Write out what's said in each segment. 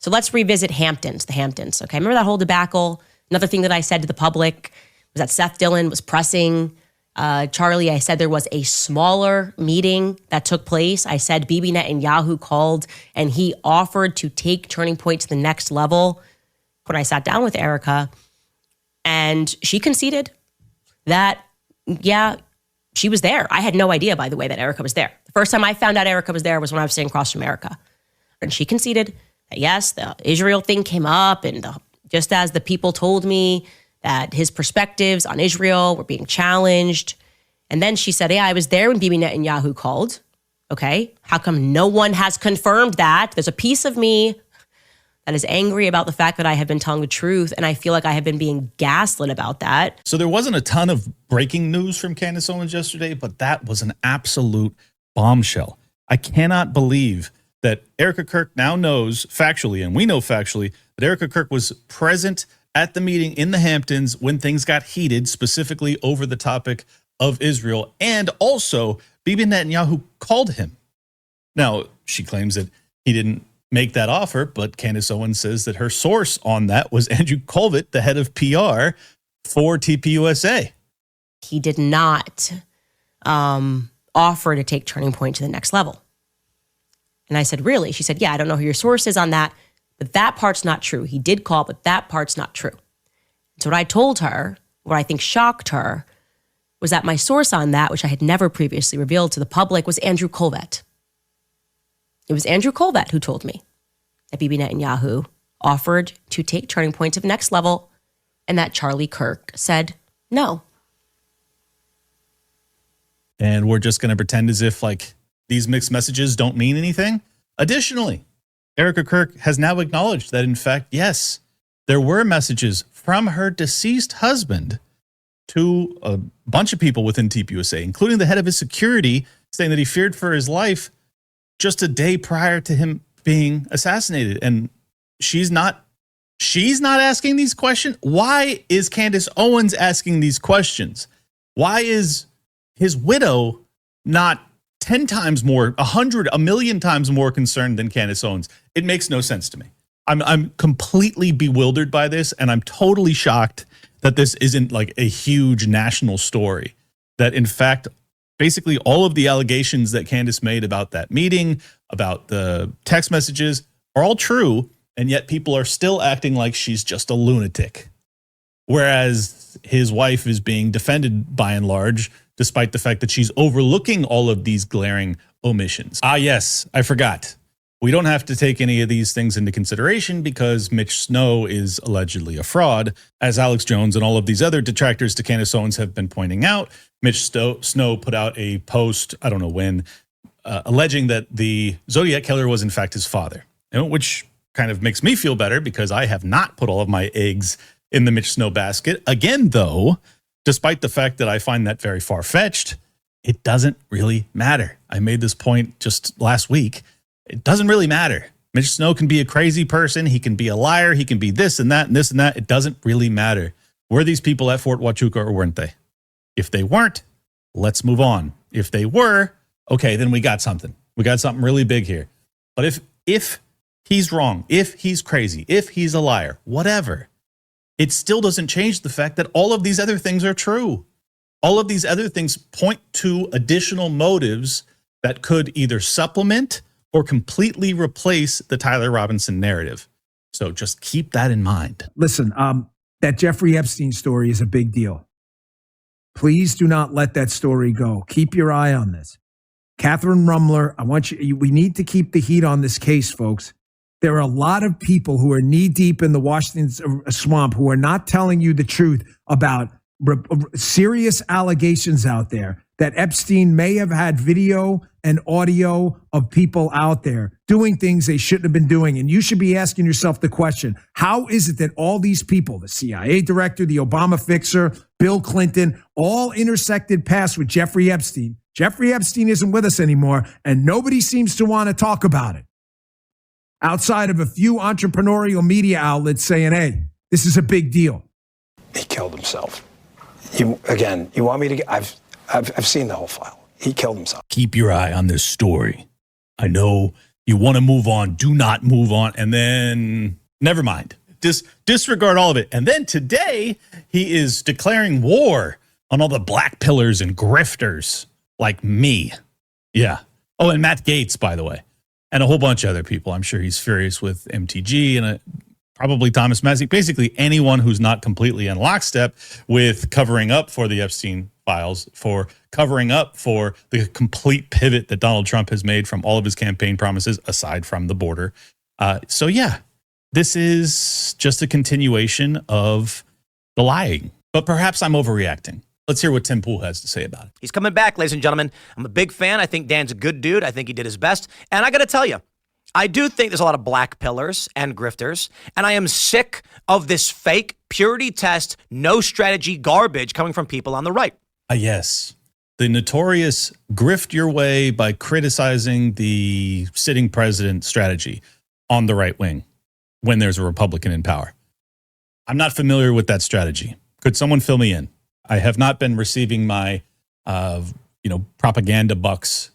So let's revisit Hamptons, the Hamptons. Okay, remember that whole debacle? Another thing that I said to the public was that Seth Dillon was pressing Charlie. I said there was a smaller meeting that took place. I said Bibi Netanyahu called and he offered to take Turning Point to the next level when I sat down with Erica. And she conceded that, yeah, she was there. I had no idea, by the way, that Erica was there. The first time I found out Erica was there was when I was sitting across from Erica. And she conceded that, yes, the Israel thing came up, and just as the people told me that his perspectives on Israel were being challenged. And then she said, yeah, I was there when Bibi Netanyahu called. Okay, how come no one has confirmed that? There's a piece of me that is angry about the fact that I have been telling the truth, and I feel like I have been being gaslit about that. So there wasn't a ton of breaking news from Candace Owens yesterday, but that was an absolute bombshell. I cannot believe that Erica Kirk now knows factually, and we know factually, that Erica Kirk was present at the meeting in the Hamptons when things got heated, specifically over the topic of Israel, and also Bibi Netanyahu called him. Now, she claims that he didn't make that offer, but Candace Owens says that her source on that was Andrew Kolvet, the head of PR for TPUSA. He did not offer to take Turning Point to the next level. And I said, really? She said, yeah, I don't know who your source is on that, but that part's not true. He did call, but that part's not true. So what I told her, what I think shocked her, was that my source on that, which I had never previously revealed to the public, was Andrew Kolvet. It was Andrew Kolvet who told me that Bibi Netanyahu offered to take Turning Point to the next level, and that Charlie Kirk said no. And we're just going to pretend as if like these mixed messages don't mean anything. Additionally, Erica Kirk has now acknowledged that, in fact, yes, there were messages from her deceased husband to a bunch of people within TPUSA, including the head of his security, saying that he feared for his life just a day prior to him being assassinated. And she's not asking these questions. Why is Candace Owens asking these questions? Why is his widow not 10 times more, 100, a million times more concerned than Candace Owens? It makes no sense to me. I'm completely bewildered by this, and I'm totally shocked that this isn't like a huge national story. That in fact, basically all of the allegations that Candace made about that meeting, about the text messages, are all true, and yet people are still acting like she's just a lunatic. Whereas his wife is being defended by and large, despite the fact that she's overlooking all of these glaring omissions. Ah, yes, I forgot. We don't have to take any of these things into consideration because Mitch Snow is allegedly a fraud, as Alex Jones and all of these other detractors to Candace Owens have been pointing out. Mitch Snow put out a post, I don't know when, alleging that the Zodiac killer was in fact his father, which kind of makes me feel better because I have not put all of my eggs in the Mitch Snow basket. Again, though, despite the fact that I find that very far-fetched, it doesn't really matter. I made this point just last week. It doesn't really matter. Mitch Snow can be a crazy person. He can be a liar. He can be this and that and this and that. It doesn't really matter. Were these people at Fort Huachuca or weren't they? If they weren't, let's move on. If they were, okay, then we got something. We got something really big here. But if he's wrong, if he's crazy, if he's a liar, whatever, it still doesn't change the fact that all of these other things are true. All of these other things point to additional motives that could either supplement or completely replace the Tyler Robinson narrative. So just keep that in mind. Listen, that Jeffrey Epstein story is a big deal. Please do not let that story go. Keep your eye on this. Catherine Rumler, we need to keep the heat on this case, folks. There are a lot of people who are knee deep in the Washington swamp who are not telling you the truth about serious allegations out there that Epstein may have had video and audio of people out there doing things they shouldn't have been doing. And you should be asking yourself the question, how is it that all these people, the CIA director, the Obama fixer, Bill Clinton, all intersected paths with Jeffrey Epstein? Jeffrey Epstein isn't with us anymore, and nobody seems to want to talk about it. Outside of a few entrepreneurial media outlets saying, hey, this is a big deal. He killed himself. You want me to I've seen the whole file. He killed himself. Keep your eye on this story. I know You want to move on, do not move on. And then never mind. Disregard all of it. And then today he is declaring war on all the black pillars and grifters like me. Yeah. Oh, and Matt Gaetz, by the way, and a whole bunch of other people. I'm sure he's furious with MTG and probably Thomas Massie. Basically anyone who's not completely in lockstep with covering up for the Epstein files, for covering up for the complete pivot that Donald Trump has made from all of his campaign promises, aside from the border. So yeah, this is just a continuation of the lying. But perhaps I'm overreacting. Let's hear what Tim Pool has to say about it. He's coming back, ladies and gentlemen. I'm a big fan. I think Dan's a good dude. I think he did his best. And I got to tell you, I do think there's a lot of black pillars and grifters. And I am sick of this fake purity test, no strategy garbage coming from people on the right. Yes. The notorious grift your way by criticizing the sitting president strategy on the right wing when there's a Republican in power. I'm not familiar with that strategy. Could someone fill me in? I have not been receiving my, propaganda bucks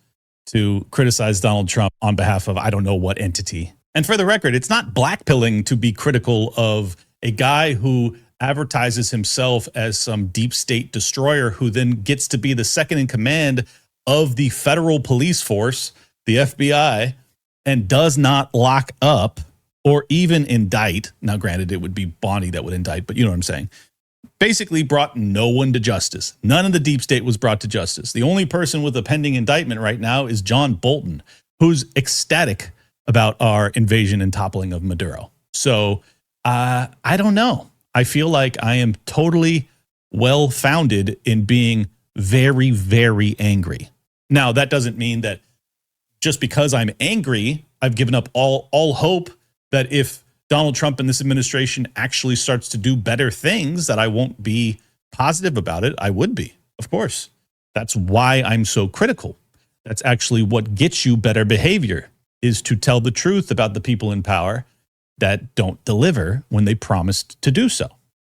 to criticize Donald Trump on behalf of I don't know what entity. And for the record, it's not blackpilling to be critical of a guy who advertises himself as some deep state destroyer who then gets to be the second in command of the federal police force, the FBI, and does not lock up or even indict. Now, granted, it would be Bonnie that would indict, but you know what I'm saying. Basically brought no one to justice. None of the deep state was brought to justice. The only person with a pending indictment right now is John Bolton, who's ecstatic about our invasion and toppling of Maduro. So I don't know. I feel like I am totally well-founded in being very, very angry. Now, that doesn't mean that just because I'm angry, I've given up all hope that if Donald Trump and this administration actually starts to do better things, that I won't be positive about it. I would be, of course. That's why I'm so critical. That's actually what gets you better behavior, is to tell the truth about the people in power that don't deliver when they promised to do so.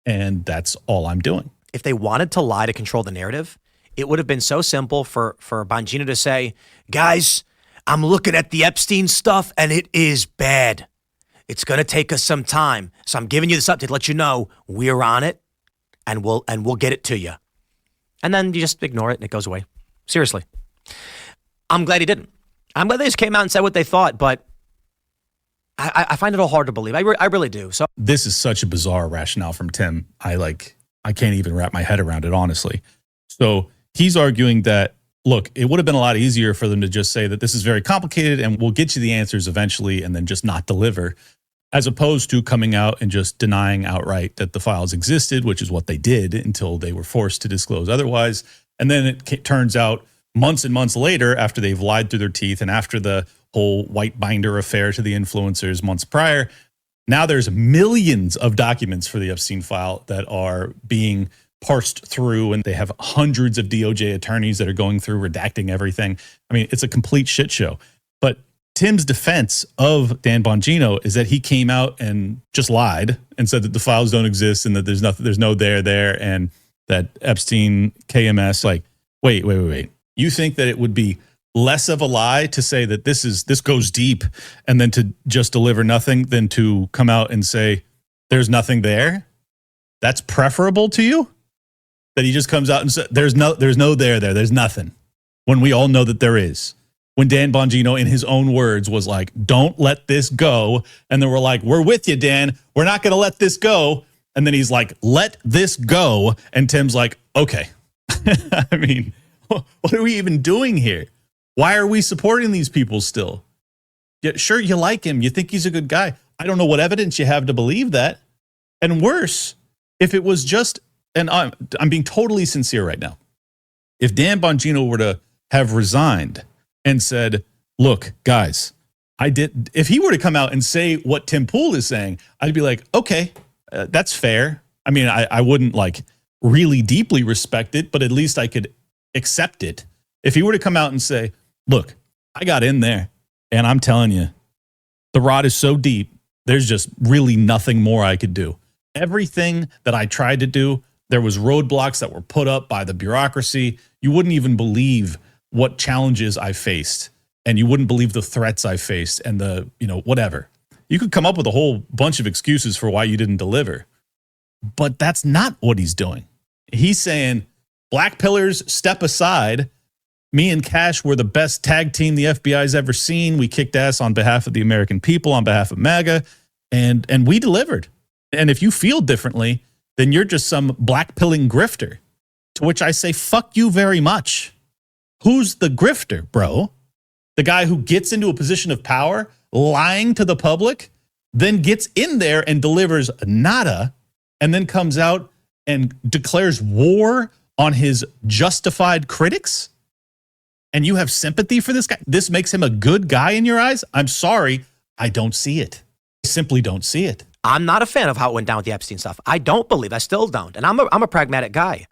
And that's all I'm doing. If they wanted to lie to control the narrative, it would have been so simple for Bongino to say, guys, I'm looking at the Epstein stuff and it is bad. It's going to take us some time. So I'm giving you this update to let you know we're on it and we'll get it to you. And then you just ignore it and it goes away. Seriously. I'm glad he didn't. I'm glad they just came out and said what they thought, but I find it all hard to believe. I really do. So this is such a bizarre rationale from Tim. I can't even wrap my head around it, honestly. So he's arguing that, look, it would have been a lot easier for them to just say that this is very complicated and we'll get you the answers eventually and then just not deliver, as opposed to coming out and just denying outright that the files existed, which is what they did until they were forced to disclose otherwise. And then it turns out months and months later, after they've lied through their teeth and after the whole white binder affair to the influencers months prior, now there's millions of documents for the Epstein file that are being parsed through, and they have hundreds of DOJ attorneys that are going through redacting everything. I mean, it's a complete shit show. But Tim's defense of Dan Bongino is that he came out and just lied and said that the files don't exist and that there's no there, and that Epstein KMS, like, wait. You think that it would be less of a lie to say that this goes deep and then to just deliver nothing than to come out and say there's nothing there? That's preferable to you? That he just comes out and says there's no there, there's nothing, when we all know that there is. When Dan Bongino, in his own words, was like, don't let this go. And then we're like, we're with you, Dan. We're not going to let this go. And then he's like, let this go. And Tim's like, okay. I mean, what are we even doing here? Why are we supporting these people still? Yeah, sure, you like him. You think he's a good guy. I don't know what evidence you have to believe that. And worse, if it was just, and I'm being totally sincere right now. If Dan Bongino were to have resigned and said, look, guys, if he were to come out and say what Tim Pool is saying, I'd be like, okay, that's fair. I mean, I wouldn't like really deeply respect it, but at least I could accept it. If he were to come out and say, look, I got in there and I'm telling you, the rot is so deep, there's just really nothing more I could do. Everything that I tried to do, there was roadblocks that were put up by the bureaucracy. You wouldn't even believe what challenges I faced. and you wouldn't believe the threats I faced and the, whatever. You could come up with a whole bunch of excuses for why you didn't deliver. But that's not what he's doing. He's saying, black pillars, step aside. Me and Cash were the best tag team the FBI's ever seen. We kicked ass on behalf of the American people, on behalf of MAGA, and we delivered. And if you feel differently, then you're just some black pilling grifter. To which I say, fuck you very much. Who's the grifter, bro? The guy who gets into a position of power, lying to the public, then gets in there and delivers nada, and then comes out and declares war on his justified critics? And you have sympathy for this guy? This makes him a good guy in your eyes? I'm sorry, I don't see it. I simply don't see it. I'm not a fan of how it went down with the Epstein stuff. I still don't. And I'm a pragmatic guy.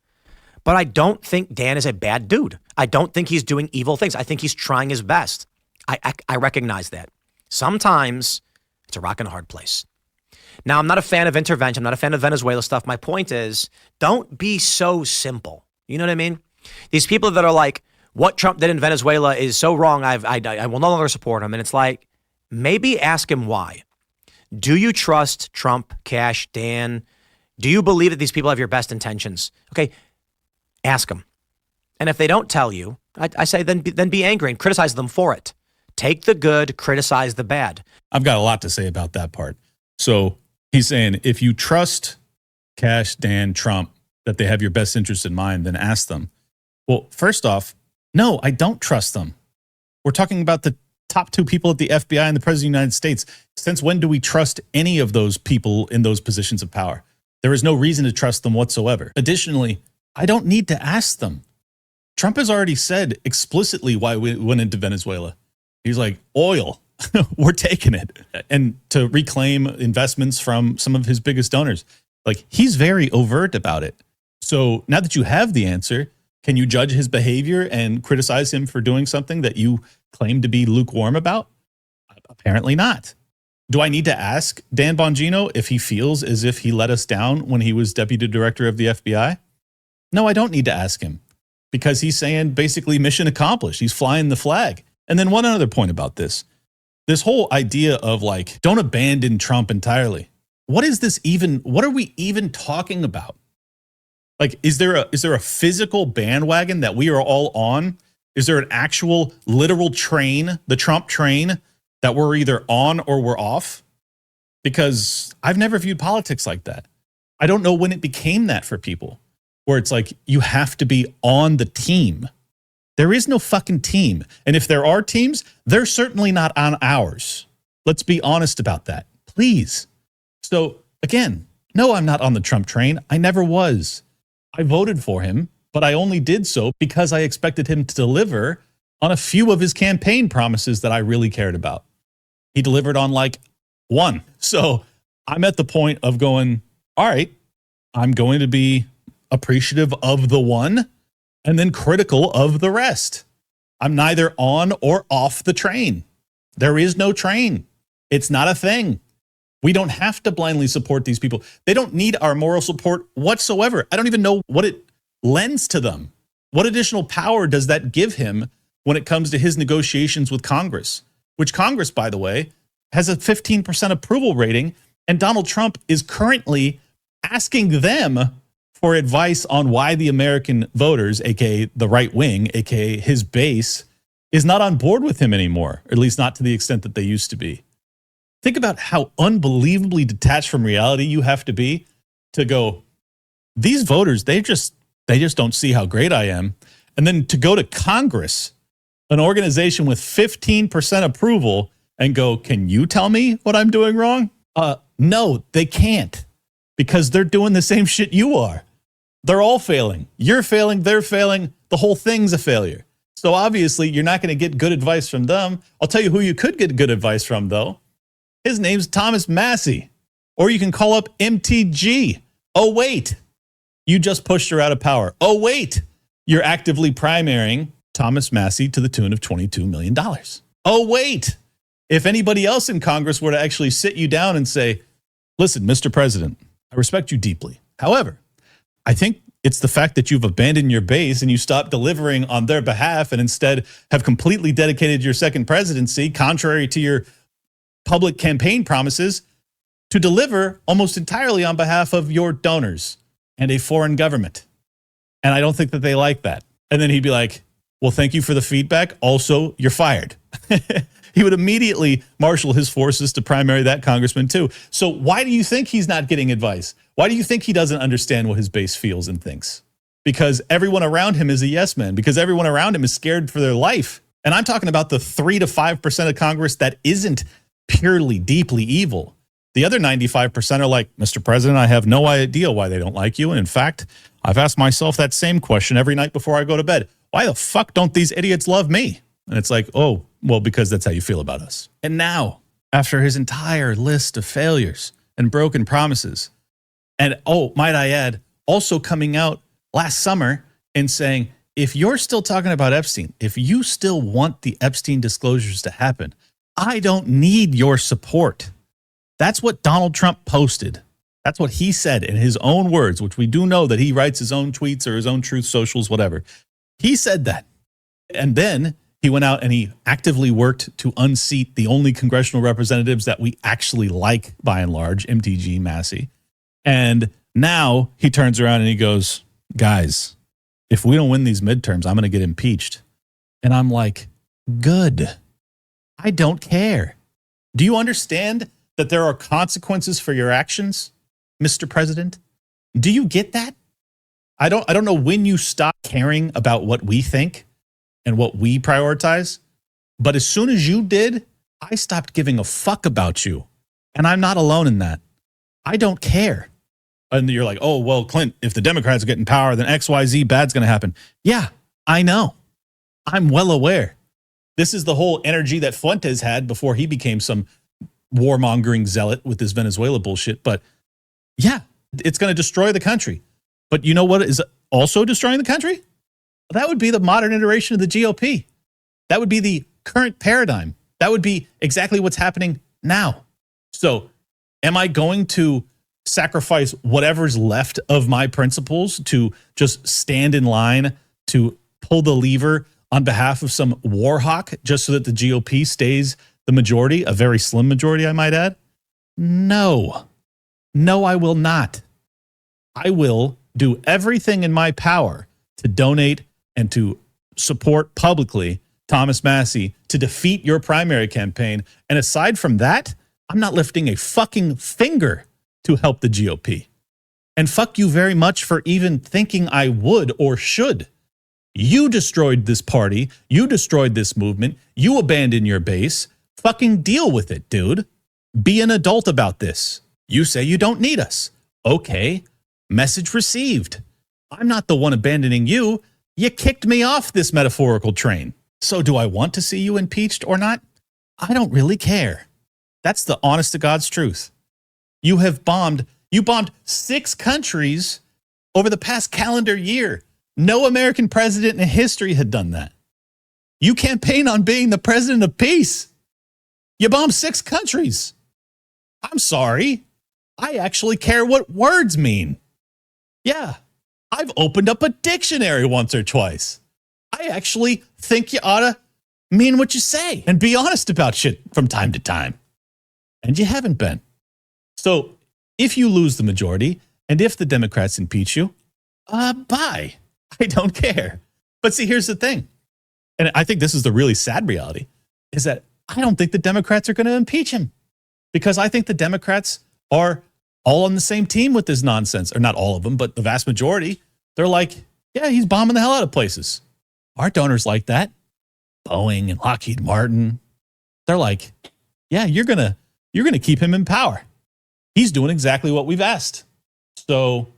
But I don't think Dan is a bad dude. I don't think he's doing evil things. I think he's trying his best. I recognize that. Sometimes it's a rock and a hard place. Now, I'm not a fan of intervention. I'm not a fan of Venezuela stuff. My point is, don't be so simple. You know what I mean? These people that are like, what Trump did in Venezuela is so wrong, I will no longer support him. And it's like, maybe ask him why. Do you trust Trump, Cash, Dan? Do you believe that these people have your best intentions? Okay, ask them. And if they don't tell you, I say then be angry and criticize them for it. Take the good, criticize the bad. I've got a lot to say about that part. So he's saying, if you trust Cash, Dan, Trump, that they have your best interest in mind, then ask them. Well, first off, no, I don't trust them. We're talking about the top two people at the FBI and the President of the United States. Since when do we trust any of those people in those positions of power? There is no reason to trust them whatsoever. Additionally, I don't need to ask them. Trump has already said explicitly why we went into Venezuela. He's like, oil, we're taking it. And to reclaim investments from some of his biggest donors. Like, he's very overt about it. So now that you have the answer, can you judge his behavior and criticize him for doing something that you claim to be lukewarm about? Apparently not. Do I need to ask Dan Bongino if he feels as if he let us down when he was deputy director of the FBI? No, I don't need to ask him, because he's saying basically mission accomplished. He's flying the flag. And then one other point about this whole idea of like, don't abandon Trump entirely. What is this even? What are we even talking about? Like, is there a physical bandwagon that we are all on? Is there an actual literal train, the Trump train, that we're either on or we're off? Because I've never viewed politics like that. I don't know when it became that for people, where it's like you have to be on the team. There is no fucking team. And if there are teams, they're certainly not on ours. Let's be honest about that, please. So again, no, I'm not on the Trump train. I never was. I voted for him, but I only did so because I expected him to deliver on a few of his campaign promises that I really cared about. He delivered on like one. So I'm at the point of going, all right, I'm going to be appreciative of the one and then critical of the rest. I'm neither on or off the train. There is no train. It's not a thing. We don't have to blindly support these people. They don't need our moral support whatsoever. I don't even know what it lends to them. What additional power does that give him when it comes to his negotiations with Congress? Which Congress, by the way, has a 15% approval rating, and Donald Trump is currently asking them for advice on why the American voters, aka the right wing, aka his base, is not on board with him anymore, or at least not to the extent that they used to be. Think about how unbelievably detached from reality you have to be to go, these voters, they just don't see how great I am. And then to go to Congress, an organization with 15% approval, and go, can you tell me what I'm doing wrong? No, they can't, because they're doing the same shit you are. They're all failing. You're failing. They're failing. The whole thing's a failure. So obviously you're not going to get good advice from them. I'll tell you who you could get good advice from, though. His name's Thomas Massie. Or you can call up MTG. Oh, wait. You just pushed her out of power. Oh, wait. You're actively primarying Thomas Massie to the tune of $22 million. Oh, wait. If anybody else in Congress were to actually sit you down and say, listen, Mr. President, I respect you deeply. However, I think It's the fact that you've abandoned your base and you stopped delivering on their behalf and instead have completely dedicated your second presidency, contrary to your public campaign promises, to deliver almost entirely on behalf of your donors and a foreign government. And I don't think that they like that. And then he'd be like, well, thank you for the feedback. Also, you're fired. He would immediately marshal his forces to primary that congressman too. So why do you think he's not getting advice? Why do you think he doesn't understand what his base feels and thinks? Because everyone around him is a yes man, because everyone around him is scared for their life. And I'm talking about the 3 to 5% of Congress that isn't purely, deeply evil. The other 95% are like, Mr. President, I have no idea why they don't like you. And in fact, I've asked myself that same question every night before I go to bed. Why the fuck don't these idiots love me? And it's like, oh, well, because that's how you feel about us. And now, after his entire list of failures and broken promises, and oh, might I add, also coming out last summer and saying, if you're still talking about Epstein, if you still want the Epstein disclosures to happen, I don't need your support. That's what Donald Trump posted. That's what he said in his own words, which we do know that he writes his own tweets or his own truth socials, whatever. He said that. And then he went out and he actively worked to unseat the only congressional representatives that we actually like, by and large, MTG, Massey. And now he turns around and he goes, guys, if we don't win these midterms, I'm going to get impeached. And I'm like, good. I don't care. Do you understand that there are consequences for your actions, Mr. President? Do you get that? I don't know when you stop caring about what we think and what we prioritize, but as soon as you did, I stopped giving a fuck about you. And I'm not alone in that. I don't care. And you're like, oh, well, Clint, if the Democrats get in power, then XYZ bad's going to happen. Yeah, I know. I'm well aware. This is the whole energy that Fuentes had before he became some warmongering zealot with this Venezuela bullshit. But yeah, it's going to destroy the country. But you know what is also destroying the country? That would be the modern iteration of the GOP. That would be the current paradigm. That would be exactly what's happening now. So am I going to sacrifice whatever's left of my principles to just stand in line to pull the lever on behalf of some war hawk just so that the GOP stays the majority, a very slim majority, I might add? No. No, I will not. I will do everything in my power to donate and to support publicly Thomas Massie to defeat your primary campaign. And aside from that, I'm not lifting a fucking finger to help the GOP. And fuck you very much for even thinking I would or should. You destroyed this party. You destroyed this movement. You abandoned your base. Fucking deal with it, dude. Be an adult about this. You say you don't need us. Okay. Message received. I'm not the one abandoning you. You kicked me off this metaphorical train. So do I want to see you impeached or not? I don't really care. That's the honest to God's truth. You bombed 6 countries over the past calendar year. No American president in history had done that. You campaign on being the president of peace. You bombed 6 countries. I'm sorry. I actually care what words mean. Yeah, I've opened up a dictionary once or twice. I actually think you ought to mean what you say and be honest about shit from time to time. And you haven't been. So if you lose the majority and if the Democrats impeach you, bye. I don't care. But see, here's the thing. And I think this is the really sad reality, is that I don't think the Democrats are going to impeach him, because I think the Democrats are all on the same team with this nonsense. Or not all of them, but the vast majority. They're like, yeah, he's bombing the hell out of places. Our donors like that. Boeing and Lockheed Martin. They're like, yeah, you're going to keep him in power. He's doing exactly what we've asked. So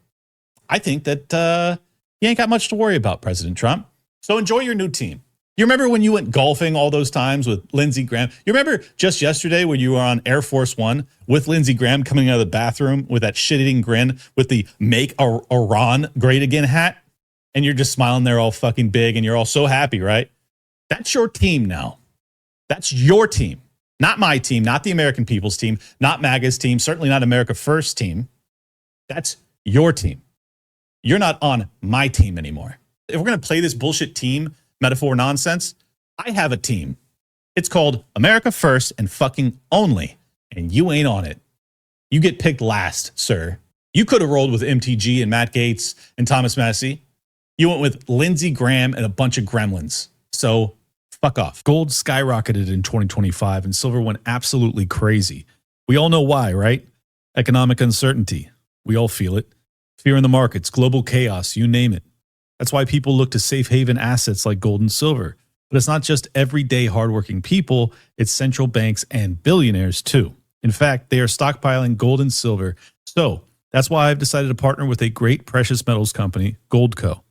I think that you ain't got much to worry about, President Trump. So enjoy your new team. You remember when you went golfing all those times with Lindsey Graham? You remember just yesterday when you were on Air Force One with Lindsey Graham coming out of the bathroom with that shit-eating grin with the Make Iran Great Again hat? And you're just smiling there all fucking big and you're all so happy, right? That's your team now. That's your team. Not my team, not the American people's team, not MAGA's team, certainly not America First team. That's your team. you're not on my team anymore. If we're going to play this bullshit team metaphor nonsense, I have a team. It's called America First and fucking only. And you ain't on it. You get picked last, sir. You could have rolled with MTG and Matt Gaetz and Thomas Massie. You went with Lindsey Graham and a bunch of gremlins. So fuck off. Gold skyrocketed in 2025 and silver went absolutely crazy. We all know why, right? Economic uncertainty. We all feel it. Fear in the markets, global chaos, you name it. That's why people look to safe haven assets like gold and silver. But it's not just everyday hardworking people, it's central banks and billionaires too. In fact, they are stockpiling gold and silver. So that's why I've decided to partner with a great precious metals company, Goldco.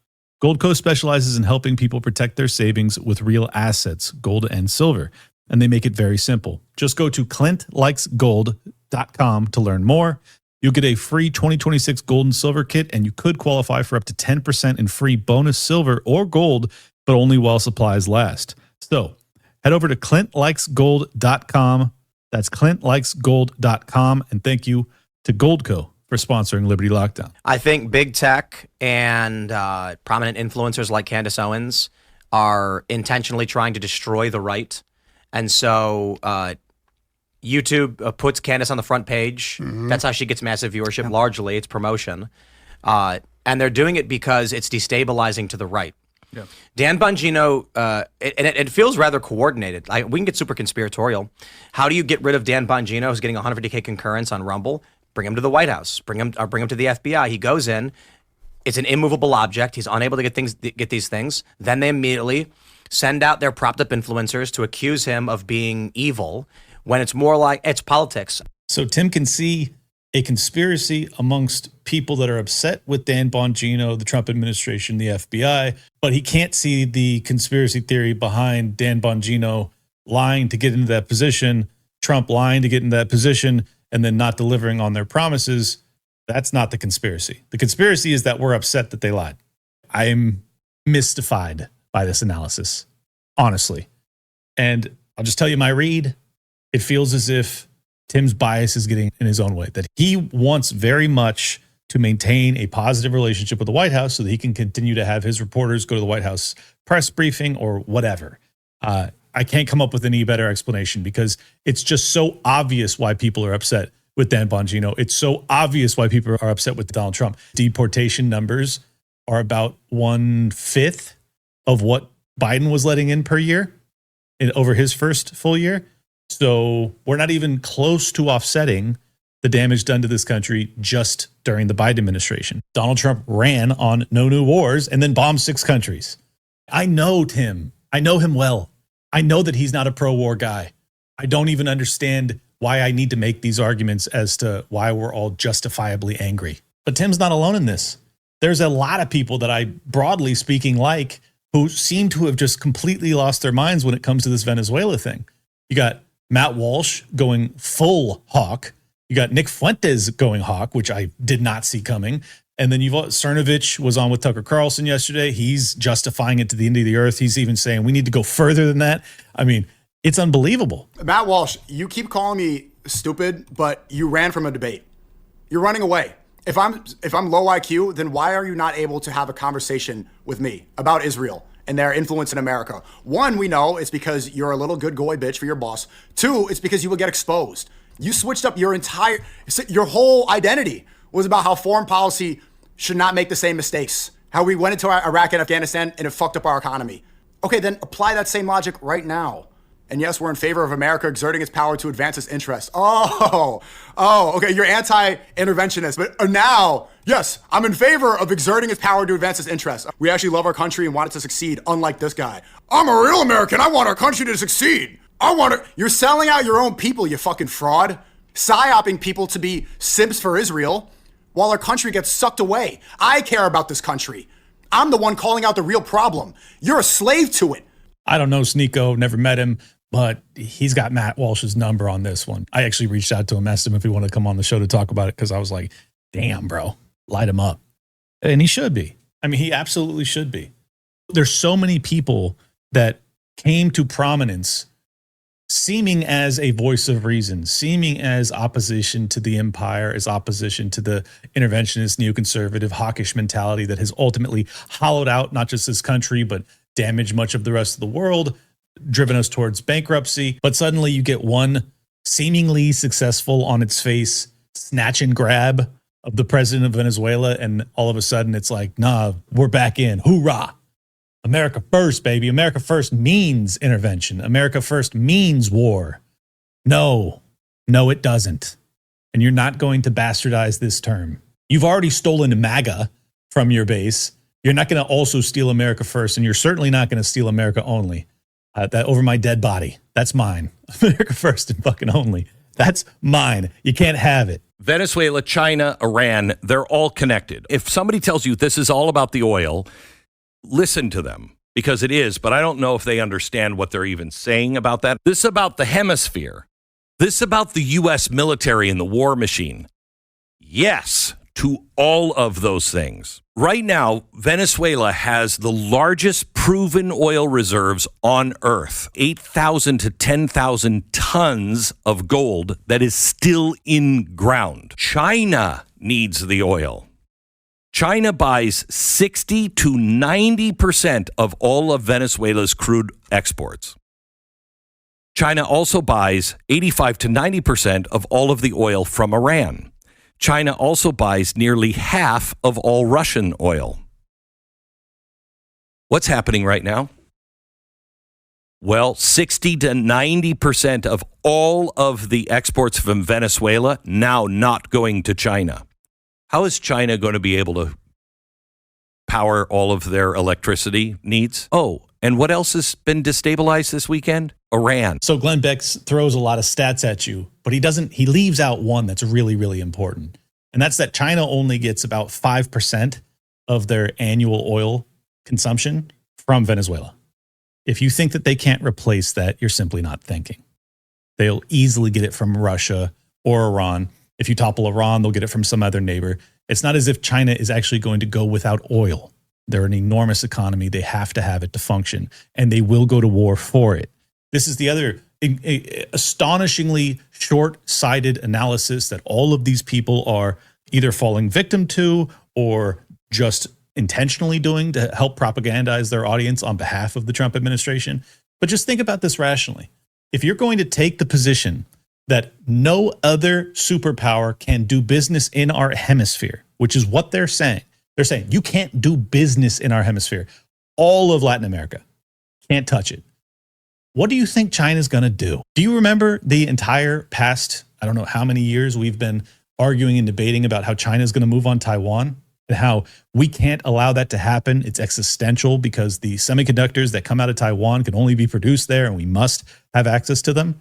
Goldco specializes in helping people protect their savings with real assets, gold and silver. And they make it very simple. Just go to clintlikesgold.com to learn more. You'll get a free 2026 gold and silver kit, and you could qualify for up to 10% in free bonus silver or gold, but only while supplies last. So head over to clintlikesgold.com. That's clintlikesgold.com. And thank you to Goldco for sponsoring Liberty Lockdown. I think big tech and prominent influencers like Candace Owens are intentionally trying to destroy the right. And so YouTube puts Candace on the front page. Mm-hmm. That's how she gets massive viewership. Yeah. Largely, it's promotion. And they're doing it because it's destabilizing to the right. Yeah. Dan Bongino, it feels rather coordinated. We can get super conspiratorial. How do you get rid of Dan Bongino, who's getting 150K concurrence on Rumble? Bring him to the White House. Bring him to the FBI. He goes in. It's an immovable object. He's unable to get these things. Then they immediately send out their propped up influencers to accuse him of being evil, when it's more like it's politics. So Tim can see a conspiracy amongst people that are upset with Dan Bongino, the Trump administration, the FBI, but he can't see the conspiracy theory behind Dan Bongino lying to get into that position, Trump lying to get into that position, and then not delivering on their promises. That's not the conspiracy. The conspiracy is that we're upset that they lied. I am mystified by this analysis, honestly. And I'll just tell you my read. It feels as if Tim's bias is getting in his own way, that he wants very much to maintain a positive relationship with the White House so that he can continue to have his reporters go to the White House press briefing or whatever. I can't come up with any better explanation because it's just so obvious why people are upset with Dan Bongino. It's so obvious why people are upset with Donald Trump. Deportation numbers are about 1/5 of what Biden was letting in per year over his first full year. So we're not even close to offsetting the damage done to this country just during the Biden administration. Donald Trump ran on no new wars and then bombed 6 countries. I know Tim. I know him well. I know that he's not a pro-war guy. I don't even understand why I need to make these arguments as to why we're all justifiably angry. But Tim's not alone in this. There's a lot of people that I, broadly speaking, like, who seem to have just completely lost their minds when it comes to this Venezuela thing. You got Matt Walsh going full hawk. You got Nick Fuentes going hawk, which I did not see coming. And then Cernovich was on with Tucker Carlson yesterday. He's justifying it to the end of the earth. He's even saying we need to go further than that. I mean, it's unbelievable. Matt Walsh, you keep calling me stupid, but you ran from a debate. You're running away. If I'm low IQ, then why are you not able to have a conversation with me about Israel and their influence in America? One, we know it's because you're a little good goy bitch for your boss. 2, it's because you will get exposed. You switched up your whole identity was about how foreign policy should not make the same mistakes. How we went into Iraq and Afghanistan and it fucked up our economy. Okay, then apply that same logic right now. And yes, we're in favor of America exerting its power to advance its interests. Okay, you're anti-interventionist. But now, yes, I'm in favor of exerting its power to advance its interests. We actually love our country and want it to succeed, unlike this guy. I'm a real American. I want our country to succeed. You're selling out your own people, you fucking fraud. Psyoping people to be simps for Israel while our country gets sucked away. I care about this country. I'm the one calling out the real problem. You're a slave to it. I don't know Sneeko, never met him, but he's got Matt Walsh's number on this one. I actually reached out to him, asked him if he wanted to come on the show to talk about it because I was like, damn, bro, light him up. And he should be. I mean, he absolutely should be. There's so many people that came to prominence seeming as a voice of reason, seeming as opposition to the empire, as opposition to the interventionist, neoconservative, hawkish mentality that has ultimately hollowed out not just this country, but damaged much of the rest of the world, driven us towards bankruptcy. But suddenly you get one seemingly successful on its face snatch and grab of the president of Venezuela, and all of a sudden it's like, nah, we're back in. Hoorah. America first, baby. America first means intervention. America first means war. No, it doesn't. And you're not going to bastardize this term. You've already stolen MAGA from your base. You're not going to also steal America first, and you're certainly not going to steal America only. That over my dead body. That's mine. America first and fucking only. That's mine. You can't have it. Venezuela, China, Iran, they're all connected. If somebody tells you this is all about the oil, listen to them, because it is, but I don't know if they understand what they're even saying about that. This is about the hemisphere. This is about the U.S. military and the war machine. Yes, to all of those things. Right now, Venezuela has the largest proven oil reserves on Earth, 8,000 to 10,000 tons of gold that is still in ground. China needs the oil. China buys 60 to 90% of all of Venezuela's crude exports. China also buys 85 to 90% of all of the oil from Iran. China also buys nearly half of all Russian oil. What's happening right now? Well, 60 to 90% of all of the exports from Venezuela now not going to China. How is China going to be able to power all of their electricity needs? Oh, and what else has been destabilized this weekend? Iran. So Glenn Beck throws a lot of stats at you, but he leaves out one that's really, really important. And that's that China only gets about 5% of their annual oil consumption from Venezuela. If you think that they can't replace that, you're simply not thinking. They'll easily get it from Russia or Iran. If you topple Iran, they'll get it from some other neighbor. It's not as if China is actually going to go without oil. They're an enormous economy. They have to have it to function, and they will go to war for it. This is the other astonishingly short-sighted analysis that all of these people are either falling victim to or just intentionally doing to help propagandize their audience on behalf of the Trump administration. But just think about this rationally. If you're going to take the position that no other superpower can do business in our hemisphere, which is what they're saying. They're saying you can't do business in our hemisphere. All of Latin America can't touch it. What do you think China's going to do? Do you remember the entire past, I don't know how many years we've been arguing and debating about how China's going to move on Taiwan and how we can't allow that to happen? It's existential because the semiconductors that come out of Taiwan can only be produced there and we must have access to them.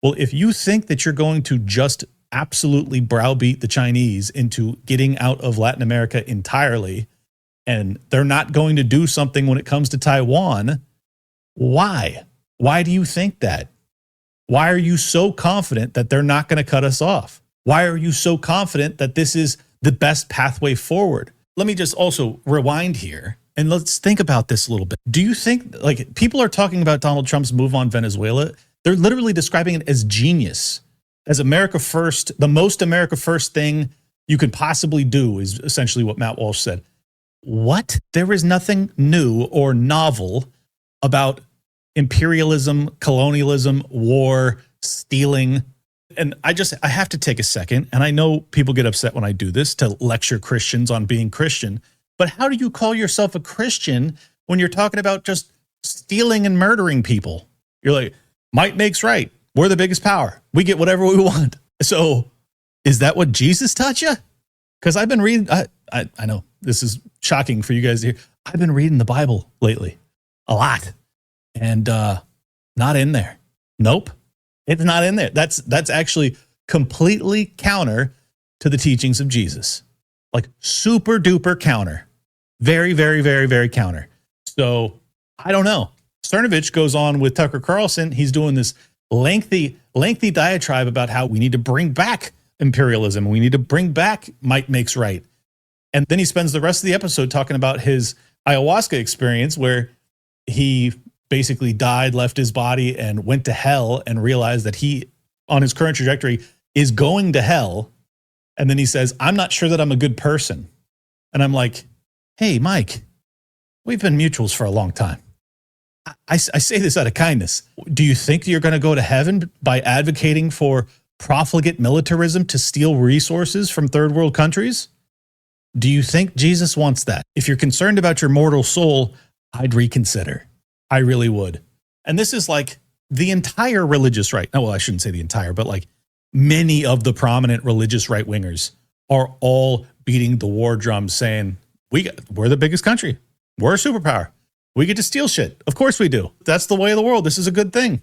Well, if you think that you're going to just absolutely browbeat the Chinese into getting out of Latin America entirely, and they're not going to do something when it comes to Taiwan, why? Why do you think that? Why are you so confident that they're not going to cut us off? Why are you so confident that this is the best pathway forward? Let me just also rewind here and let's think about this a little bit. Do you think, like, people are talking about Donald Trump's move on Venezuela? They're literally describing it as genius, as America first. The most America first thing you could possibly do is essentially what Matt Walsh said. What? There is nothing new or novel about imperialism, colonialism, war, stealing. And I have to take a second, and I know people get upset when I do this, to lecture Christians on being Christian, but how do you call yourself a Christian when you're talking about just stealing and murdering people? You're like, might makes right. We're the biggest power. We get whatever we want. So is that what Jesus taught you? Because I've been reading, I know this is shocking for you guys to hear. I've been reading the Bible lately a lot, and not in there. Nope. It's not in there. That's actually completely counter to the teachings of Jesus. Like super duper counter. Very, very, very, very counter. So I don't know. Cernovich goes on with Tucker Carlson. He's doing this lengthy diatribe about how we need to bring back imperialism. We need to bring back might makes right. And then he spends the rest of the episode talking about his ayahuasca experience where he basically died, left his body, and went to hell and realized that he, on his current trajectory, is going to hell. And then he says, I'm not sure that I'm a good person. And I'm like, hey, Mike, we've been mutuals for a long time. I say this out of kindness. Do you think you're going to go to heaven by advocating for profligate militarism to steal resources from third world countries? Do you think Jesus wants that? If you're concerned about your mortal soul, I'd reconsider. I really would. And this is like the entire religious right. Well, I shouldn't say the entire, but like many of the prominent religious right-wingers are all beating the war drum saying, we're the biggest country. We're a superpower. We get to steal shit. Of course we do. That's the way of the world. This is a good thing.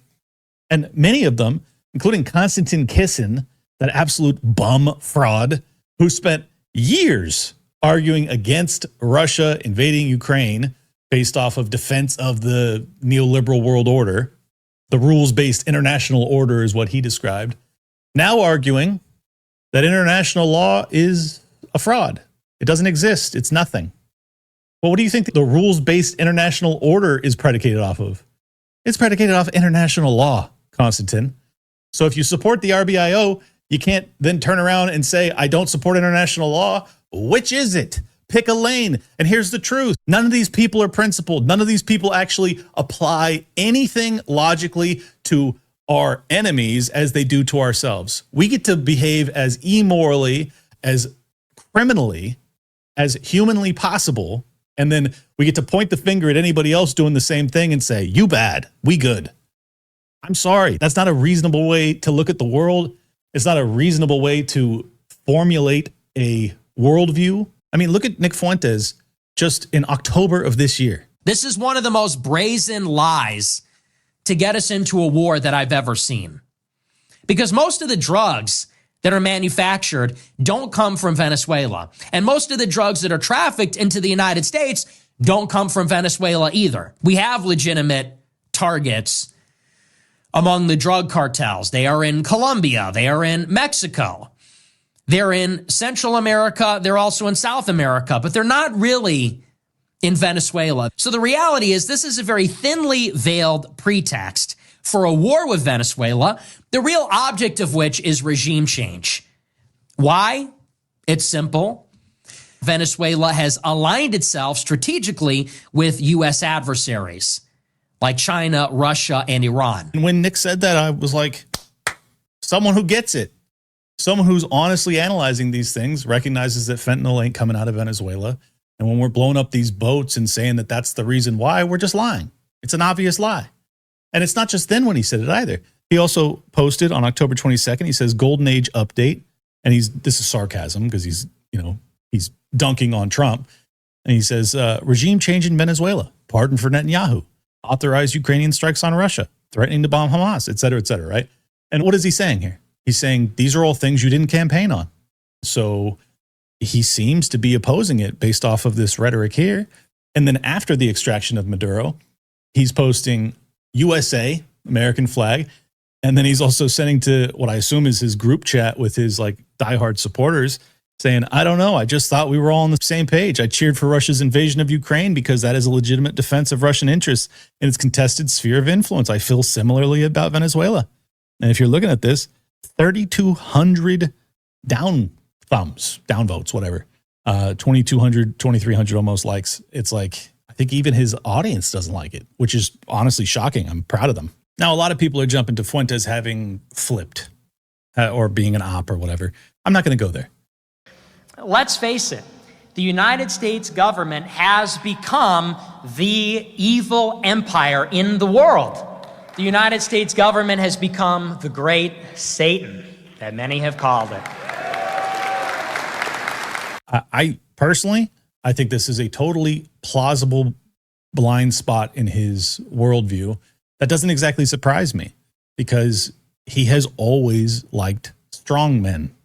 And many of them, including Konstantin Kisin, that absolute bum fraud who spent years arguing against Russia invading Ukraine based off of defense of the neoliberal world order. The rules-based international order is what he described. Now arguing that international law is a fraud. It doesn't exist. It's nothing. Well, what do you think the rules-based international order is predicated off of? It's predicated off international law, Konstantin. So if you support the RBIO, you can't then turn around and say, I don't support international law. Which is it? Pick a lane. And here's the truth. None of these people are principled. None of these people actually apply anything logically to our enemies as they do to ourselves. We get to behave as immorally, as criminally, as humanly possible. And then we get to point the finger at anybody else doing the same thing and say, you bad, we good. I'm sorry. That's not a reasonable way to look at the world. It's not a reasonable way to formulate a worldview. I mean, look at Nick Fuentes just in October of this year. This is one of the most brazen lies to get us into a war that I've ever seen. Because most of the drugs that are manufactured don't come from Venezuela. And most of the drugs that are trafficked into the United States don't come from Venezuela either. We have legitimate targets among the drug cartels. They are in Colombia. They are in Mexico. They're in Central America. They're also in South America, but they're not really in Venezuela. So the reality is this is a very thinly veiled pretext for a war with Venezuela, the real object of which is regime change. Why? It's simple. Venezuela has aligned itself strategically with U.S. adversaries like China, Russia, and Iran. And when Nick said that, I was like, someone who gets it. Someone who's honestly analyzing these things recognizes that fentanyl ain't coming out of Venezuela. And when we're blowing up these boats and saying that that's the reason why, we're just lying. It's an obvious lie. And it's not just then when he said it either. He also posted on October 22nd, he says, Golden Age update. And this is sarcasm because he's dunking on Trump. And he says, regime change in Venezuela, pardon for Netanyahu, authorized Ukrainian strikes on Russia, threatening to bomb Hamas, et cetera, right? And what is he saying here? He's saying these are all things you didn't campaign on. So he seems to be opposing it based off of this rhetoric here. And then after the extraction of Maduro, he's posting USA, American flag. And then he's also sending to what I assume is his group chat with his like diehard supporters saying, I don't know, I just thought we were all on the same page. I cheered for Russia's invasion of Ukraine because that is a legitimate defense of Russian interests in its contested sphere of influence. I feel similarly about Venezuela. And if you're looking at this, 3,200 down votes, whatever. 2,200, 2,300 almost likes. It's like, I think even his audience doesn't like it, which is honestly shocking. I'm proud of them. Now, a lot of people are jumping to Fuentes having flipped or being an op or whatever. I'm not going to go there. Let's face it, the United States government has become the evil empire in the world. The United States government has become the great Satan that many have called it. I personally, I think this is a totally plausible blind spot in his worldview. That doesn't exactly surprise me because he has always liked strong men.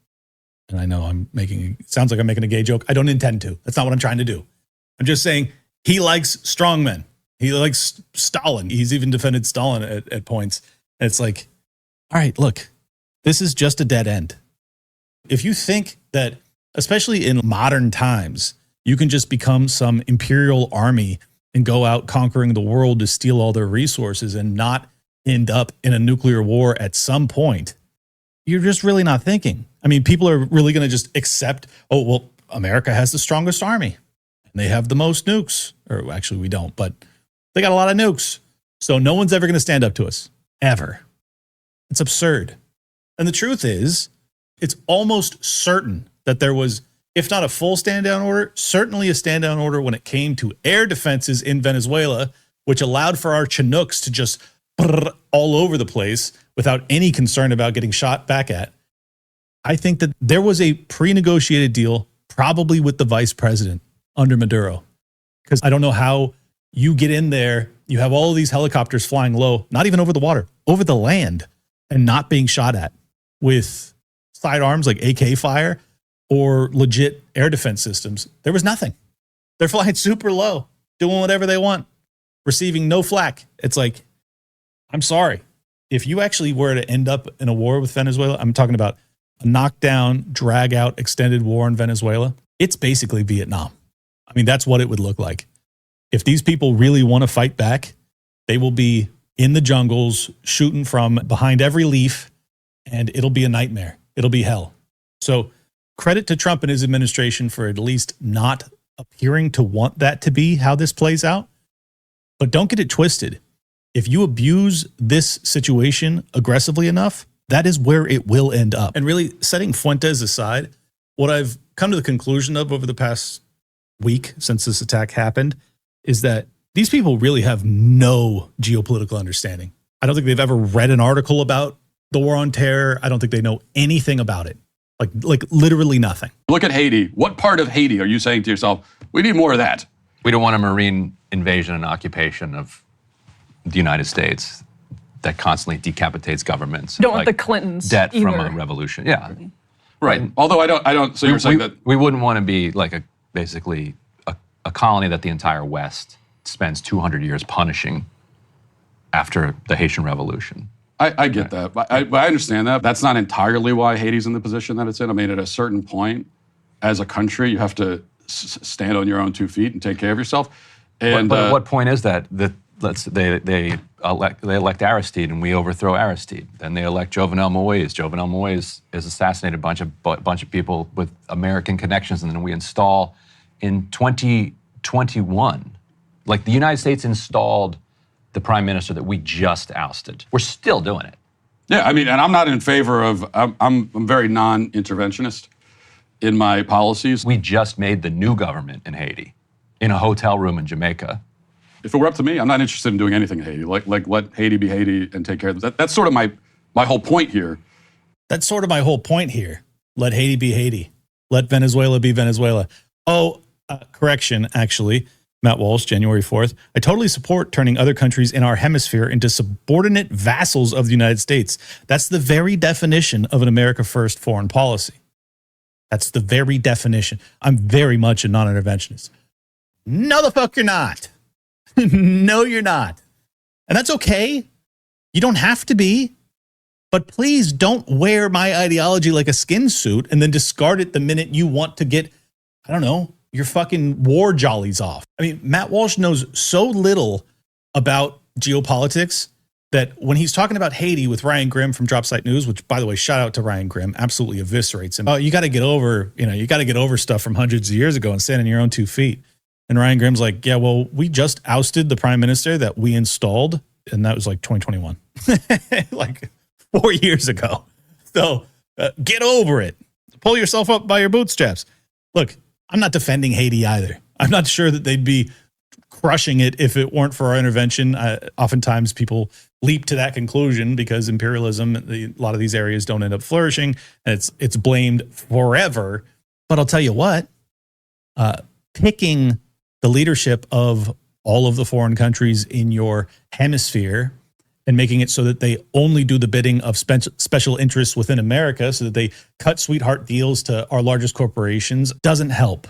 And I know it sounds like I'm making a gay joke. I don't intend to. That's not what I'm trying to do. I'm just saying he likes strong men. He likes Stalin. He's even defended Stalin at points. And it's like, all right, look, this is just a dead end. If you think that, especially in modern times, you can just become some imperial army and go out conquering the world to steal all their resources and not end up in a nuclear war at some point, you're just really not thinking. I mean, people are really going to just accept, oh, well, America has the strongest army and they have the most nukes. Or actually, we don't, but they got a lot of nukes. So no one's ever going to stand up to us, ever. It's absurd. And the truth is, it's almost certain that there was, if not a full stand-down order, certainly a stand-down order when it came to air defenses in Venezuela, which allowed for our Chinooks to just all over the place without any concern about getting shot back at. I think that there was a pre-negotiated deal, probably with the vice president under Maduro, because I don't know how you get in there. You have all of these helicopters flying low, not even over the water, over the land, and not being shot at with sidearms like AK fire or legit air defense systems. There was nothing. They're flying super low, doing whatever they want, receiving no flack. It's like, I'm sorry. If you actually were to end up in a war with Venezuela, I'm talking about a knockdown, drag out, extended war in Venezuela, it's basically Vietnam. I mean, that's what it would look like. If these people really want to fight back, they will be in the jungles, shooting from behind every leaf, and it'll be a nightmare. It'll be hell. So credit to Trump and his administration for at least not appearing to want that to be how this plays out. But don't get it twisted. If you abuse this situation aggressively enough, that is where it will end up. And really, setting Fuentes aside, what I've come to the conclusion of over the past week since this attack happened is that these people really have no geopolitical understanding. I don't think they've ever read an article about the war on terror. I don't think they know anything about it. Like literally nothing. Look at Haiti. What part of Haiti are you saying to yourself, we need more of that? We don't want a marine invasion and occupation of the United States that constantly decapitates governments. Don't want the Clintons debt either. from a revolution. Yeah. Right. Although I don't, so you're saying that. We wouldn't want to be like basically a colony that the entire West spends 200 years punishing after the Haitian Revolution. I get that. I understand that. That's not entirely why Haiti's in the position that it's in. I mean, at a certain point, as a country, you have to stand on your own 2 feet and take care of yourself. And but at what point is that? They elect Aristide and we overthrow Aristide. Then they elect Jovenel Moïse. Jovenel Moïse is assassinated a bunch of people with American connections, and then we install in 2021, like the United States installed the prime minister that we just ousted. We're still doing it. Yeah, I mean, and I'm not in favor of, I'm very non-interventionist in my policies. We just made the new government in Haiti in a hotel room in Jamaica. If it were up to me, I'm not interested in doing anything in Haiti. Like let Haiti be Haiti and take care of that. That's sort of my whole point here. That's sort of my whole point here. Let Haiti be Haiti. Let Venezuela be Venezuela. Oh, correction, actually. Matt Walsh, January 4th. I totally support turning other countries in our hemisphere into subordinate vassals of the United States. That's the very definition of an America First foreign policy. That's the very definition. I'm very much a non-interventionist. No, the fuck you're not. No, you're not. And that's okay. You don't have to be. But please don't wear my ideology like a skin suit and then discard it the minute you want to get, I don't know, your fucking war jollies off. I mean, Matt Walsh knows so little about geopolitics that when he's talking about Haiti with Ryan Grimm from Dropsite News, which, by the way, shout out to Ryan Grimm, absolutely eviscerates him. Oh, you got to get over stuff from hundreds of years ago and stand on your own 2 feet. And Ryan Grimm's like, yeah, well, we just ousted the prime minister that we installed, and that was like 2021, like 4 years ago. So get over it. Pull yourself up by your bootstraps. Look, I'm not defending Haiti either. I'm not sure that they'd be crushing it if it weren't for our intervention. Oftentimes people leap to that conclusion because imperialism, a lot of these areas don't end up flourishing, and it's blamed forever. But I'll tell you what, picking the leadership of all of the foreign countries in your hemisphere and making it so that they only do the bidding of special interests within America so that they cut sweetheart deals to our largest corporations doesn't help.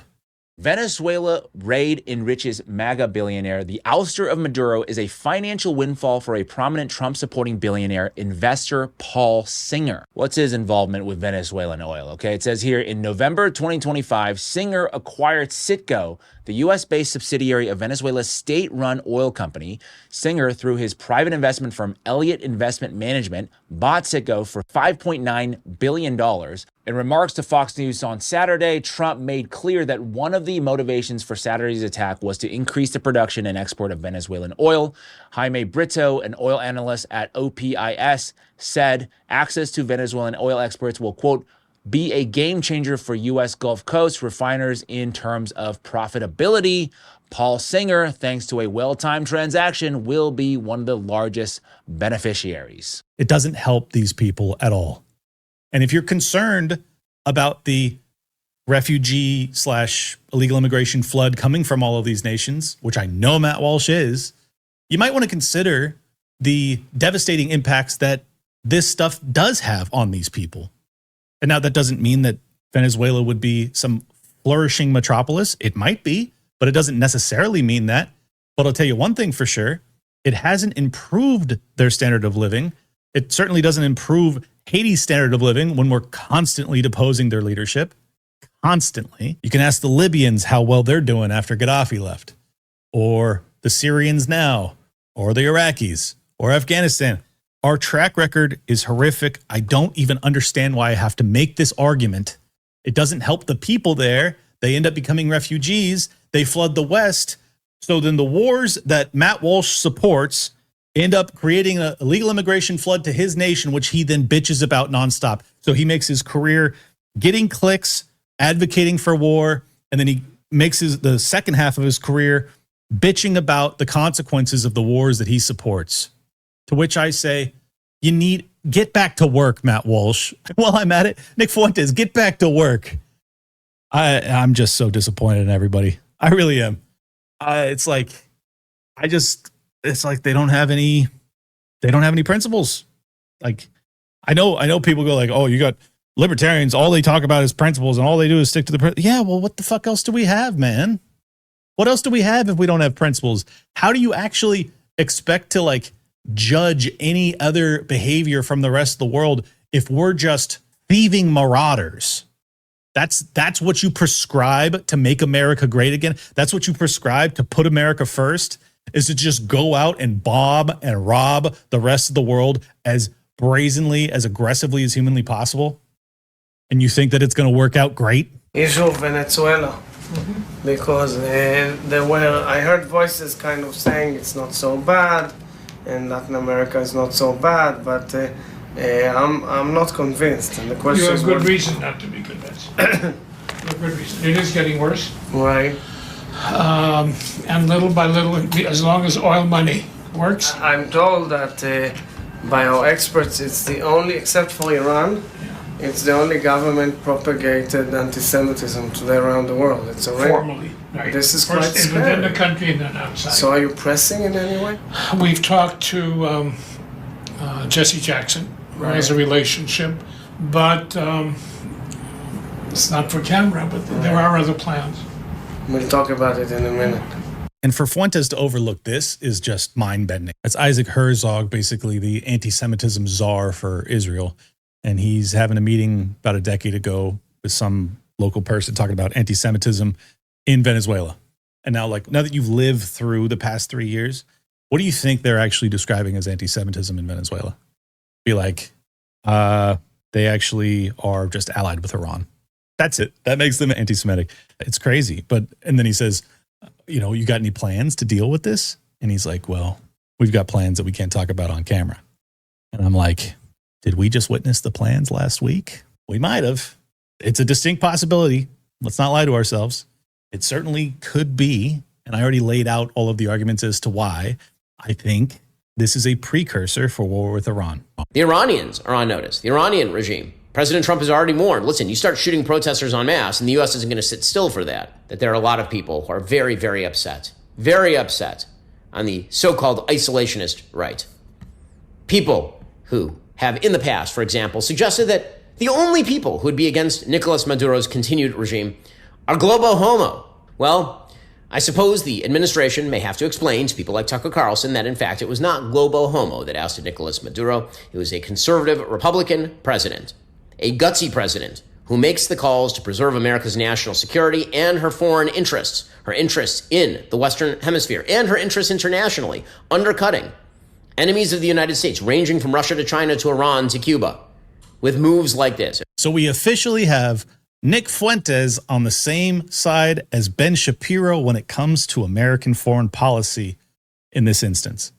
Venezuela raid enriches MAGA billionaire. The ouster of Maduro is a financial windfall for a prominent Trump-supporting billionaire investor, Paul Singer. What's his involvement with Venezuelan oil? Okay, it says here in November 2025, Singer acquired Citgo, the U.S.-based subsidiary of Venezuela's state-run oil company. Singer, through his private investment firm Elliott Investment Management, bought Citgo for $5.9 billion. In remarks to Fox News on Saturday, Trump made clear that one of the motivations for Saturday's attack was to increase the production and export of Venezuelan oil. Jaime Brito, an oil analyst at OPIS, said access to Venezuelan oil exports will, quote, be a game changer for U.S. Gulf Coast refiners in terms of profitability. Paul Singer, thanks to a well-timed transaction, will be one of the largest beneficiaries. It doesn't help these people at all. And if you're concerned about the refugee / illegal immigration flood coming from all of these nations, which I know Matt Walsh is, you might want to consider the devastating impacts that this stuff does have on these people. And now that doesn't mean that Venezuela would be some flourishing metropolis. It might be, but it doesn't necessarily mean that. But I'll tell you one thing for sure. It hasn't improved their standard of living. It certainly doesn't improve Haiti's standard of living when we're constantly deposing their leadership. Constantly. You can ask the Libyans how well they're doing after Gaddafi left, or the Syrians now, or the Iraqis, or Afghanistan. Our track record is horrific. I don't even understand why I have to make this argument. It doesn't help the people there. They end up becoming refugees. They flood the West. So then the wars that Matt Walsh supports end up creating an illegal immigration flood to his nation, which he then bitches about nonstop. So he makes his career getting clicks, advocating for war, and then he makes the second half of his career bitching about the consequences of the wars that he supports. To which I say, get back to work, Matt Walsh. While I'm at it, Nick Fuentes, get back to work. I'm just so disappointed in everybody. I really am. It's like they don't have any principles. Like, I know people go like, oh, you got libertarians, all they talk about is principles and all they do is stick to the yeah, well, what the fuck else do we have, man? What else do we have if we don't have principles? How do you actually expect to like judge any other behavior from the rest of the world if we're just thieving marauders? That's what you prescribe to make America great again. That's what you prescribe to put America first, is to just go out and bomb and rob the rest of the world as brazenly, as aggressively as humanly possible. And you think that it's going to work out great? Issue of Venezuela. Because I heard voices kind of saying it's not so bad and Latin America is not so bad, but I'm not convinced. And the question you have good reason not to be convinced. You have good reason. It is getting worse. Right. And little by little, as long as oil money works. I'm told that by our experts, it's the only, except for Iran, it's the only government propagated anti-Semitism today around the world. It's already formally. Right. This is quite scary. Within the country and then outside. So are you pressing in any way? We've talked to Jesse Jackson, who has a relationship, but it's not for camera, but there are other plans. We'll talk about it in a minute. And for Fuentes to overlook this is just mind-bending. It's Isaac Herzog, basically the anti-Semitism czar for Israel. And he's having a meeting about a decade ago with some local person talking about anti-Semitism in Venezuela. And now that you've lived through the past 3 years, what do you think they're actually describing as anti-Semitism in Venezuela? Be like, they actually are just allied with Iran. That's it. That makes them anti-Semitic. It's crazy. And then he says, you got any plans to deal with this? And he's like, well, we've got plans that we can't talk about on camera. And I'm like, did we just witness the plans last week? We might have. It's a distinct possibility. Let's not lie to ourselves. It certainly could be. And I already laid out all of the arguments as to why I think this is a precursor for war with Iran. The Iranians are on notice. The Iranian regime. President Trump has already warned, listen, you start shooting protesters en masse, and the U.S. isn't going to sit still for that. That there are a lot of people who are very, very upset on the so-called isolationist right. People who have in the past, for example, suggested that the only people who would be against Nicolas Maduro's continued regime are globo homo. Well, I suppose the administration may have to explain to people like Tucker Carlson that, in fact, it was not globo homo that ousted Nicolas Maduro. It was a conservative Republican president, a gutsy president who makes the calls to preserve America's national security and her foreign interests, her interests in the Western Hemisphere, and her interests internationally, undercutting enemies of the United States, ranging from Russia to China to Iran to Cuba, with moves like this. So we officially have Nick Fuentes on the same side as Ben Shapiro when it comes to American foreign policy in this instance.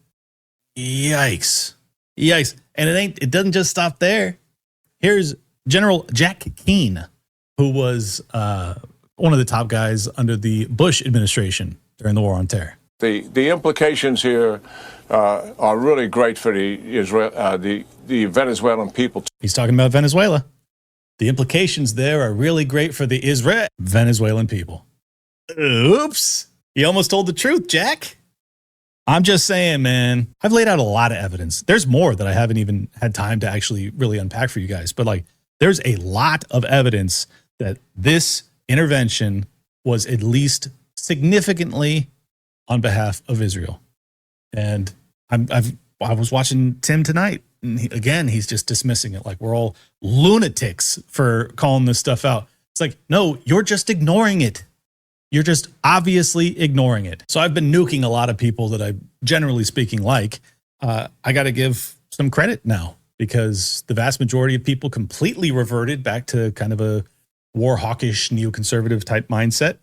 Yikes. Yikes. And it doesn't just stop there. Here's General Jack Keane, who was one of the top guys under the Bush administration during the War on Terror. The implications here are really great for the Venezuelan people. He's talking about Venezuela. The implications there are really great for the Venezuelan people. Oops. You almost told the truth, Jack. I'm just saying, man, I've laid out a lot of evidence. There's more that I haven't even had time to actually really unpack for you guys. But like, there's a lot of evidence that this intervention was at least significantly on behalf of Israel. And I was watching Tim tonight, and he's just dismissing it like we're all lunatics for calling this stuff out. It's like, no, you're just ignoring it. You're just obviously ignoring it. So I've been nuking a lot of people that I, generally speaking, like. I got to give some credit now, because the vast majority of people completely reverted back to kind of a war hawkish neoconservative type mindset,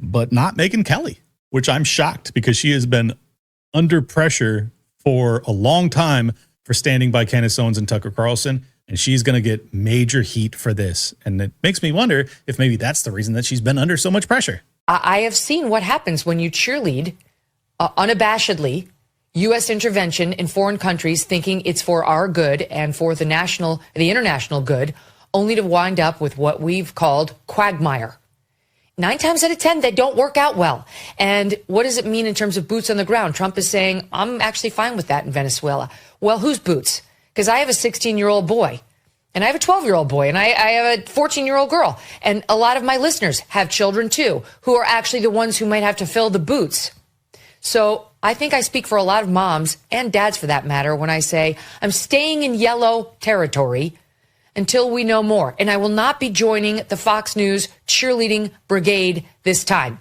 but not Megyn Kelly, which I'm shocked, because she has been under pressure for a long time for standing by Candace Owens and Tucker Carlson, and she's going to get major heat for this. And it makes me wonder if maybe that's the reason that she's been under so much pressure. I have seen what happens when you cheerlead unabashedly U.S. intervention in foreign countries, thinking it's for our good and for the international good, only to wind up with what we've called quagmire. 9 times out of 10, they don't work out well. And what does it mean in terms of boots on the ground? Trump is saying, I'm actually fine with that in Venezuela. Well, whose boots? Because I have a 16-year-old boy, and I have a 12-year-old boy, and I have a 14-year-old girl. And a lot of my listeners have children, too, who are actually the ones who might have to fill the boots. So I think I speak for a lot of moms and dads, for that matter, when I say I'm staying in yellow territory until we know more. And I will not be joining the Fox News cheerleading brigade this time.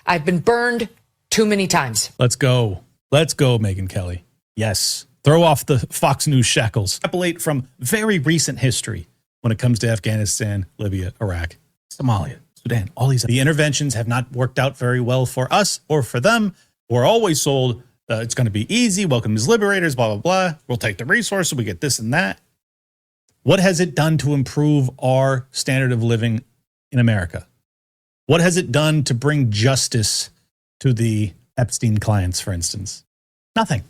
I've been burned too many times. Let's go. Let's go, Megyn Kelly. Yes. Throw off the Fox News shackles. Extrapolate from very recent history when it comes to Afghanistan, Libya, Iraq, Somalia, Sudan, all these. The interventions have not worked out very well for us or for them. We're always sold it's going to be easy. Welcome as liberators, blah, blah, blah. We'll take the resources. We get this and that. What has it done to improve our standard of living in America? What has it done to bring justice to the Epstein clients, for instance? Nothing.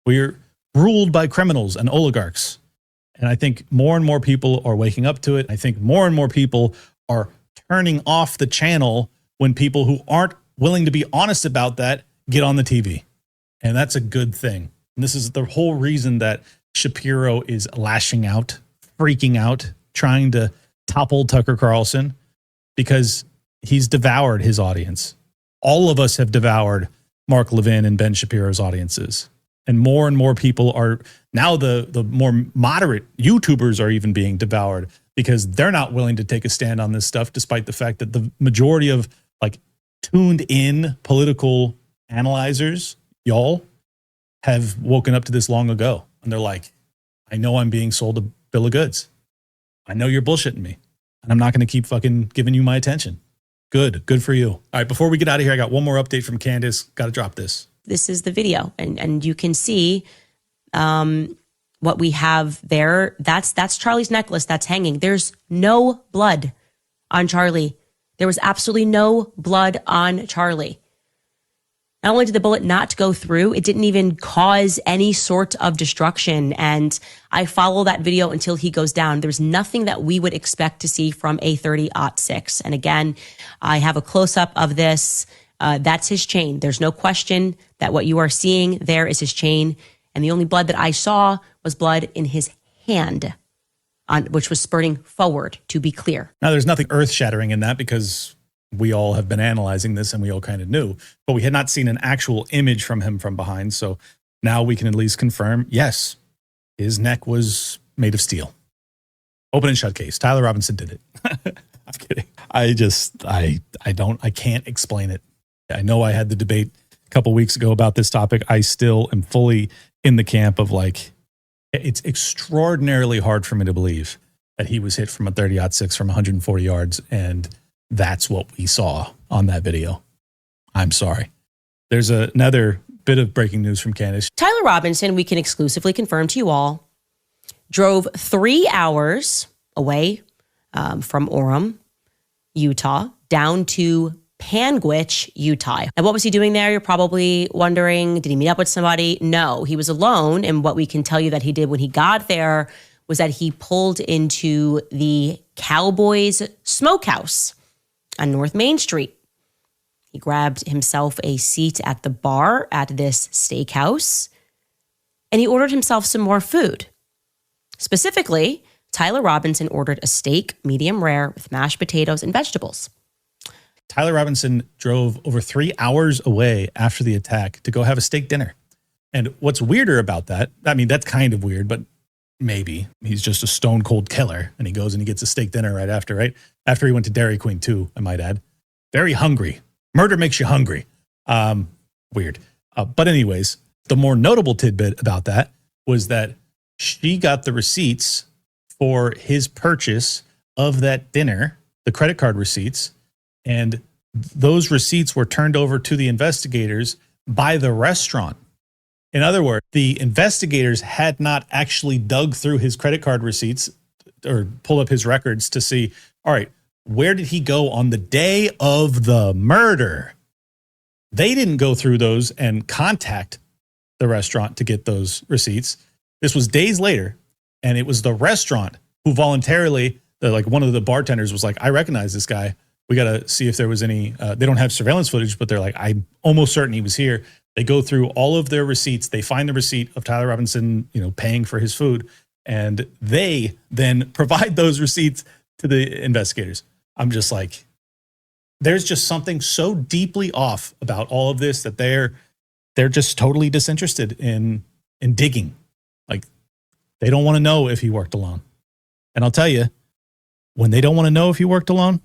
We're ruled by criminals and oligarchs. And I think more and more people are waking up to it. I think more and more people are turning off the channel when people who aren't willing to be honest about that get on the TV. And that's a good thing. And this is the whole reason that Shapiro is lashing out, freaking out, trying to topple Tucker Carlson, because he's devoured his audience. All of us have devoured Mark Levin and Ben Shapiro's audiences. And more people are now, the more moderate YouTubers are even being devoured, because they're not willing to take a stand on this stuff, despite the fact that the majority of like tuned in political analyzers, y'all, have woken up to this long ago. And they're like, I know I'm being sold a bill of goods. I know you're bullshitting me, and I'm not going to keep fucking giving you my attention. Good for you. All right, before we get out of here, I got one more update from Candace. Got to drop this. This is the video, and you can see what we have there. That's Charlie's necklace that's hanging. There's no blood on Charlie. There was absolutely no blood on Charlie. Not only did the bullet not go through, it didn't even cause any sort of destruction. And I follow that video until he goes down. There's nothing that we would expect to see from a 30-06. And again, I have a close-up of this. That's his chain. There's no question that what you are seeing there is his chain. And the only blood that I saw was blood in his hand, which was spurting forward, to be clear. Now, there's nothing earth-shattering in that, because we all have been analyzing this and we all kind of knew, but we had not seen an actual image from him from behind. So now we can at least confirm, yes, his neck was made of steel. Open and shut case. Tyler Robinson did it. I'm kidding. I can't explain it. I know I had the debate a couple weeks ago about this topic. I still am fully in the camp of like, it's extraordinarily hard for me to believe that he was hit from a 30-06 from 140 yards. And that's what we saw on that video. I'm sorry. There's another bit of breaking news from Candace. Tyler Robinson, we can exclusively confirm to you all, drove 3 hours away from Orem, Utah, down to Panguitch, Utah. And what was he doing there? You're probably wondering, did he meet up with somebody? No, he was alone. And what we can tell you that he did when he got there was that he pulled into the Cowboys Smokehouse on North Main Street. He grabbed himself a seat at the bar at this steakhouse, and he ordered himself some more food. Specifically, Tyler Robinson ordered a steak, medium rare, with mashed potatoes and vegetables. Tyler Robinson drove over 3 hours away after the attack to go have a steak dinner. And what's weirder about that, I mean, that's kind of weird, but maybe he's just a stone cold killer and he goes and he gets a steak dinner right? After he went to Dairy Queen too, I might add. Very hungry. Murder makes you hungry. Weird. But anyways, the more notable tidbit about that was that she got the receipts for his purchase of that dinner, the credit card receipts, and those receipts were turned over to the investigators by the restaurant. In other words, the investigators had not actually dug through his credit card receipts or pulled up his records to see, all right, where did he go on the day of the murder? They didn't go through those and contact the restaurant to get those receipts. This was days later, and it was the restaurant who voluntarily, like one of the bartenders was like, I recognize this guy. We got to see if there was any, they don't have surveillance footage, but they're like, I'm almost certain he was here. They go through all of their receipts. They find the receipt of Tyler Robinson, paying for his food. And they then provide those receipts to the investigators. I'm just like, there's just something so deeply off about all of this that they're just totally disinterested in digging. Like, they don't want to know if he worked alone. And I'll tell you, when they don't want to know if you worked alone,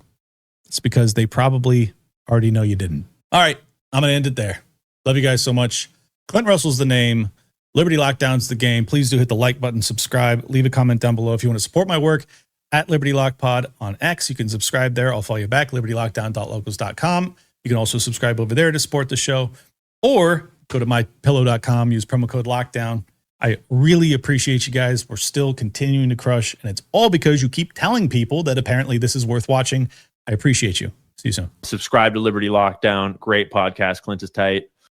it's because they probably already know you didn't. All right, I'm going to end it there. Love you guys so much. Clint Russell's the name. Liberty Lockdown's the game. Please do hit the like button, subscribe, leave a comment down below. If you want to support my work, at Liberty Lock Pod on X, you can subscribe there. I'll follow you back, libertylockdown.locals.com. You can also subscribe over there to support the show, or go to mypillow.com, use promo code LOCKDOWN. I really appreciate you guys. We're still continuing to crush, and it's all because you keep telling people that apparently this is worth watching. I appreciate you. See you soon. Subscribe to Liberty Lockdown. Great podcast. Clint is tight.